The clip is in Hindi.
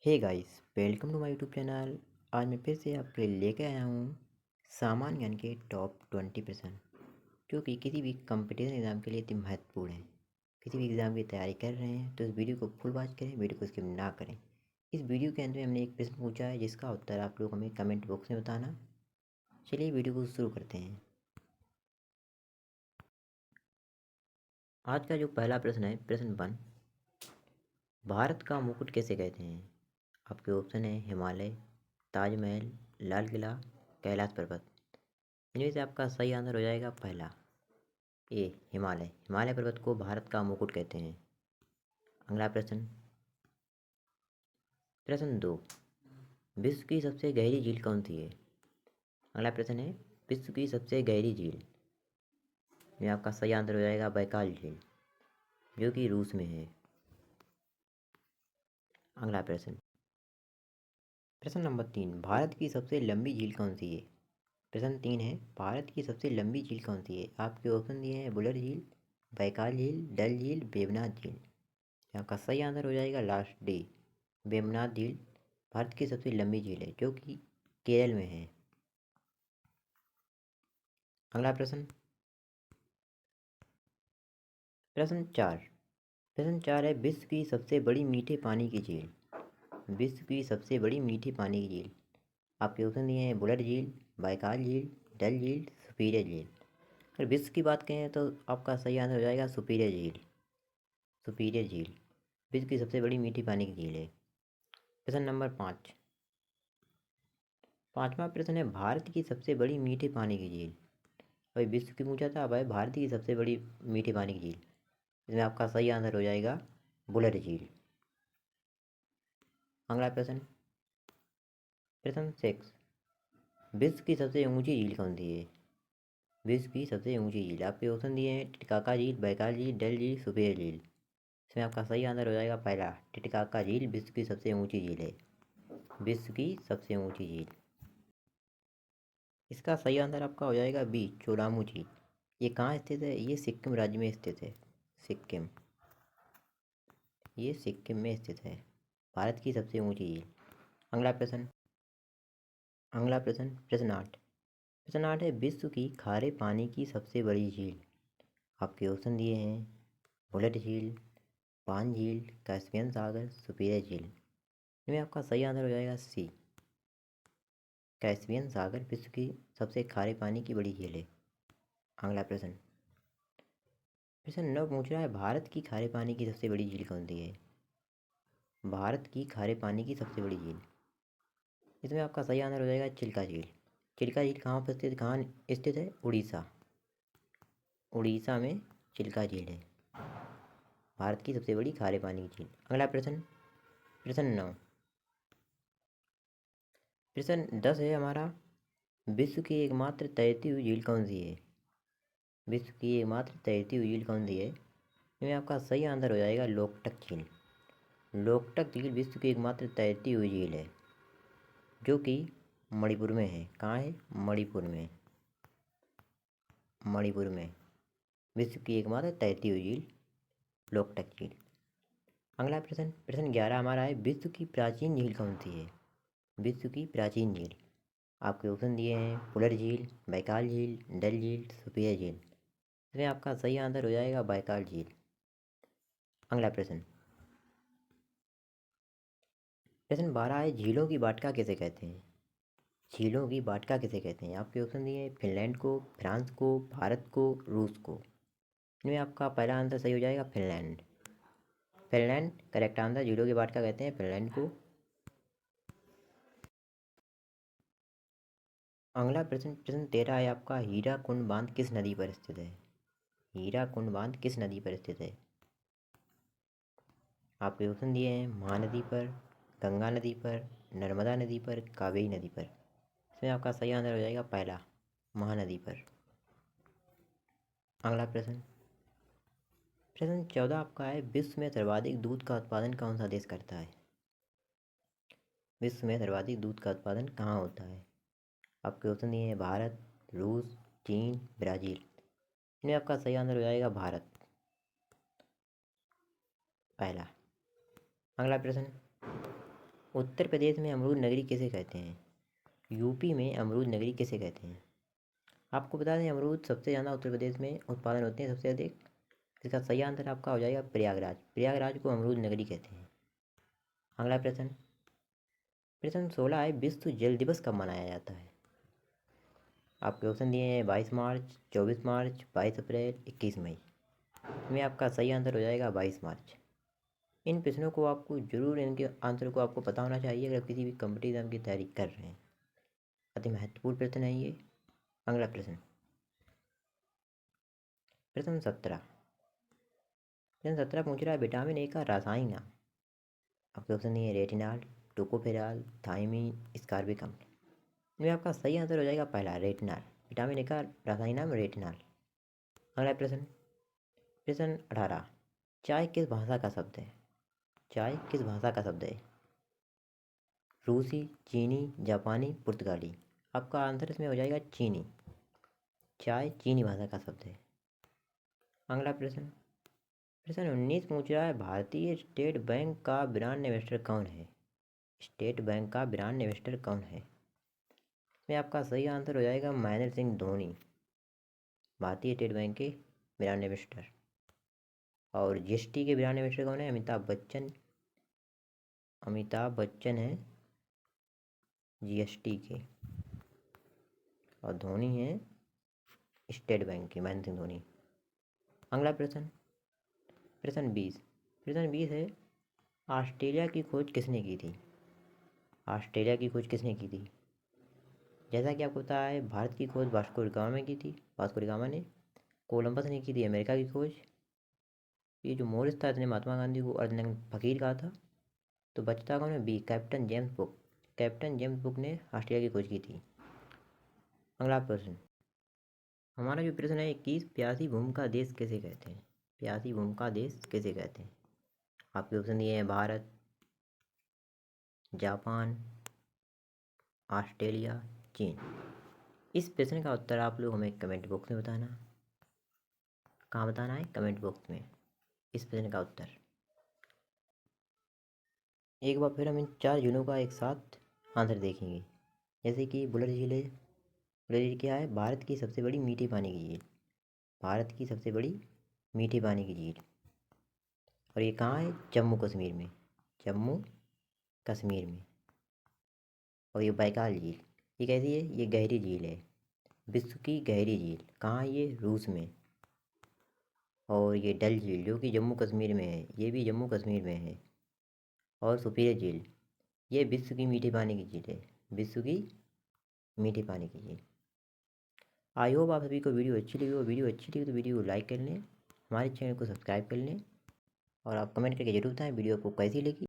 Hey guys, welcome to my YouTube channel. आज मैं फिर से आपके लिए लेके आया हूँ सामान्य ज्ञान के टॉप 20% जो कि किसी भी कंपटीशन एग्ज़ाम के लिए इतनी महत्वपूर्ण है। किसी भी एग्ज़ाम की तैयारी कर रहे हैं तो इस वीडियो को फुल वॉच करें, वीडियो को स्किप ना करें। इस वीडियो के अंत में हमने एक प्रश्न पूछा है जिसका उत्तर आप लोग हमें कमेंट बॉक्स में बताना। चलिए वीडियो को शुरू करते हैं। आज का जो पहला प्रश्न है, प्रश्न 1, भारत का मुकुट किसे कहते हैं? आपके ऑप्शन है हिमालय, ताजमहल, लाल किला, कैलाश पर्वत। इनमें से आपका सही आंसर हो जाएगा पहला ए, हिमालय। हिमालय पर्वत को भारत का मुकुट कहते हैं। अगला प्रश्न, प्रश्न 2, विश्व की सबसे गहरी झील कौन सी है? अगला प्रश्न है, विश्व की सबसे गहरी झील में आपका सही आंसर हो जाएगा बैकाल झील, जो कि रूस में है। अगला प्रश्न, प्रश्न नंबर 3, भारत की सबसे लंबी झील कौन सी है? प्रश्न 3 है, भारत की सबसे लंबी झील कौन सी है? आपके ऑप्शन दिए हैं बुलर झील, बैकाल झील, डल झील, वेवनाथ झील। आपका सही आंसर हो जाएगा लास्ट डी, वेवनाथ झील भारत की सबसे लंबी झील है जो कि केरल में है। अगला प्रश्न, प्रश्न 4, प्रश्न 4 है, विश्व की सबसे बड़ी मीठे पानी की झील। विश्व की सबसे बड़ी मीठे पानी की झील। आपके ऑप्शन दिए हैं बुलर झील, बैकाल झील, डल झील, सुपीरियर झील। अगर विश्व की बात करें तो आपका सही आंसर हो जाएगा सुपीरियर झील। सुपीरियर झील विश्व की सबसे बड़ी मीठी पानी की झील है। प्रश्न नंबर 5, पांचवा प्रश्न है, भारत की सबसे बड़ी मीठे पानी की झील। भाई विश्व की पूछा था, भाई भारत की सबसे बड़ी मीठे पानी की झील। इसमें आपका सही आंसर हो जाएगा बुलर झील। अगला प्रश्न, प्रश्न 6, विश्व की सबसे ऊंची झील कौन सी है? विश्व की सबसे ऊंची झील। आपके ऑप्शन दिए हैं टिटकाका झील, बैकाल झील, डल झील, सुपीरियर झील। इसमें आपका सही आंसर हो जाएगा पहला, टिटकाका झील विश्व की सबसे ऊंची झील है। विश्व की सबसे ऊंची झील। इसका सही आंसर आपका हो जाएगा बी, चोलामू झील। ये कहाँ स्थित है? ये सिक्किम राज्य में स्थित है। सिक्किम, ये सिक्किम में स्थित है, भारत की सबसे ऊंची झील। अगला प्रश्न, अगला प्रश्न, प्रश्न 8, प्रश्न 8 है, विश्व की खारे पानी की सबसे बड़ी झील। आपके ऑप्शन दिए हैं बुलेट झील, पान झील, कैस्पियन सागर, सुपीरियर झील। इनमें आपका सही आंसर हो जाएगा सी, कैस्पियन सागर विश्व की सबसे खारे पानी की बड़ी झील है। अगला प्रश्न, प्रश्न 9 पूछ रहा है, भारत की खारे पानी की सबसे बड़ी झील कौन सी है? भारत की खारे पानी की सबसे बड़ी झील। इसमें आपका सही आंसर हो जाएगा चिल्का झील। चिल्का झील कहाँ पर स्थित, कहाँ स्थित है? उड़ीसा। उड़ीसा में चिल्का झील है, भारत की सबसे बड़ी खारे पानी की झील। अगला प्रश्न, प्रश्न 9, प्रश्न 10 है हमारा, विश्व की एकमात्र तैरती हुई झील कौन सी है? विश्व की एकमात्र तैरती हुई झील कौन सी है? इसमें आपका सही आंसर हो जाएगा लोकटक झील। लोकटक झील विश्व की एकमात्र तैरती हुई झील है जो कि मणिपुर में है। कहाँ है? मणिपुर में। मणिपुर में विश्व की एकमात्र तैरती हुई झील लोकटक झील। अगला प्रश्न, प्रश्न 11 हमारा है, विश्व की प्राचीन झील कौन सी है? विश्व की प्राचीन झील। आपके ऑप्शन दिए हैं फुलर झील, बैकाल झील, डल झील, सुपीरियर झील। इसमें आपका सही आंसर हो जाएगा बैकाल झील। अगला प्रश्न, प्रश्न 12 है, झीलों की वाटिका किसे कहते हैं? झीलों की वाटिका किसे कहते हैं? आपके ऑप्शन दिए हैं फिनलैंड को, फ्रांस को, भारत को, रूस को। इनमें आपका पहला आंसर सही हो जाएगा फिनलैंड। फिनलैंड करेक्ट आंसर, झीलों की वाटिका कहते हैं फिनलैंड को। अगला प्रश्न, प्रश्न 13 है आपका, हीराकुंड बांध किस नदी पर स्थित है? हीराकुंड बांध किस नदी पर स्थित है? आपके ऑप्शन दिए हैं महानदी पर, गंगा नदी पर, नर्मदा नदी पर, कावेरी नदी पर। इसमें आपका सही आंसर हो जाएगा पहला, महानदी पर। अगला प्रश्न, प्रश्न 14 आपका है, विश्व में सर्वाधिक दूध का उत्पादन कौन सा देश करता है? विश्व में सर्वाधिक दूध का उत्पादन कहाँ होता है? आपके ऑप्शन दिए हैं भारत, रूस, चीन, ब्राज़ील। इनमें आपका सही आंसर हो जाएगा भारत, पहला। अगला प्रश्न, उत्तर प्रदेश में अमरूद नगरी किसे कहते हैं? यूपी में अमरूद नगरी किसे कहते हैं? आपको बता दें अमरूद सबसे ज़्यादा उत्तर प्रदेश में उत्पादन होते हैं सबसे अधिक। इसका सही आंसर आपका हो जाएगा प्रयागराज। प्रयागराज को अमरूद नगरी कहते हैं। अगला प्रश्न, प्रश्न 16 है, विश्व जल दिवस कब मनाया जाता है? आपके ऑप्शन दिए हैं 22 मार्च, 24 मार्च, 22 अप्रैल, 21 मई। इसमें आपका सही आंसर हो जाएगा 22 मार्च। इन प्रश्नों को आपको जरूर, इनके आंसर को आपको पता होना चाहिए अगर किसी भी कंपटीशन की तैयारी कर रहे हैं। अति महत्वपूर्ण प्रश्न है ये। अगला प्रश्न, प्रश्न 17। प्रश्न 17 पूछ रहा है विटामिन ए का रासायनिक नाम। आपके ऑप्शन दिए रेटिनॉल, टोकोफेरॉल, थायमीन, स्कारबिकम। इनमें आपका सही आंसर हो जाएगा पहला रेटिनॉल। विटामिन ए का रासायनिक नाम रेटिनॉल। अगला प्रश्न, प्रश्न 18। चाय किस भाषा का शब्द है? चाय किस भाषा का शब्द है? रूसी, चीनी, जापानी, पुर्तगाली। आपका आंसर इसमें हो जाएगा चीनी। चाय चीनी भाषा का शब्द है। अगला प्रश्न, प्रश्न 19 पूछ रहा है भारतीय स्टेट बैंक का ब्रांड एम्बेसडर कौन है? स्टेट बैंक का ब्रांड एम्बेसडर कौन है? में आपका सही आंसर हो जाएगा महेंद्र सिंह धोनी, भारतीय स्टेट बैंक के ब्रांड एम्बेसडर। और जीएसटी के ब्रांड एम्बेसडर कौन है? अमिताभ बच्चन। अमिताभ बच्चन है जीएसटी के। और धोनी है स्टेट बैंक के, महेंद्र सिंह धोनी। अगला प्रश्न, प्रश्न 20। प्रश्न 20 है ऑस्ट्रेलिया की खोज किसने की थी? ऑस्ट्रेलिया की खोज किसने की थी? जैसा कि आपको पता है भारत की खोज वास्को डी गामा ने की थी। वास्को डी गामा ने। कोलंबस ने की थी अमेरिका की खोज। ये जो मोरिस था इसने महात्मा गांधी को अर्धनग्न फकीर कहा था। तो बचता कौन है? B, Captain James Cook. Captain James Cook ने ऑस्ट्रेलिया की खोज की थी। अगला प्रश्न, हमारा जो प्रश्न है 21, प्यासी भूमि का देश किसे कहते हैं? प्यासी भूमि का देश किसे कहते हैं? आपके ऑप्शन दिए हैं भारत, जापान, ऑस्ट्रेलिया, चीन। इस प्रश्न का उत्तर आप लोग हमें कमेंट बॉक्स में बताना। कहाँ बताना है? कमेंट बॉक्स में इस प्रश्न का उत्तर। एक बार फिर हम इन 4 झीलों का एक साथ आंसर देखेंगे। जैसे कि बुलर झील है। बुलर झील क्या है? भारत की सबसे बड़ी मीठे पानी की झील। भारत की सबसे बड़ी मीठे पानी की झील। और ये कहाँ है? जम्मू कश्मीर में। जम्मू कश्मीर में। और ये बैकाल झील, ये कैसी है? ये गहरी झील है, विश्व की गहरी झील। कहाँ है ये? रूस में। और ये डल झील जो कि जम्मू कश्मीर में है, ये भी जम्मू कश्मीर में है। और सुपीरियर झील, ये विश्व की मीठे पानी की झील है, विश्व की मीठे पानी की झील। आई होप आप सभी को वीडियो अच्छी लगी हो। वीडियो अच्छी लगी तो वीडियो को लाइक कर लें, हमारे चैनल को सब्सक्राइब कर लें और आप कमेंट करके जरूर बताएं वीडियो आपको कैसी लगी।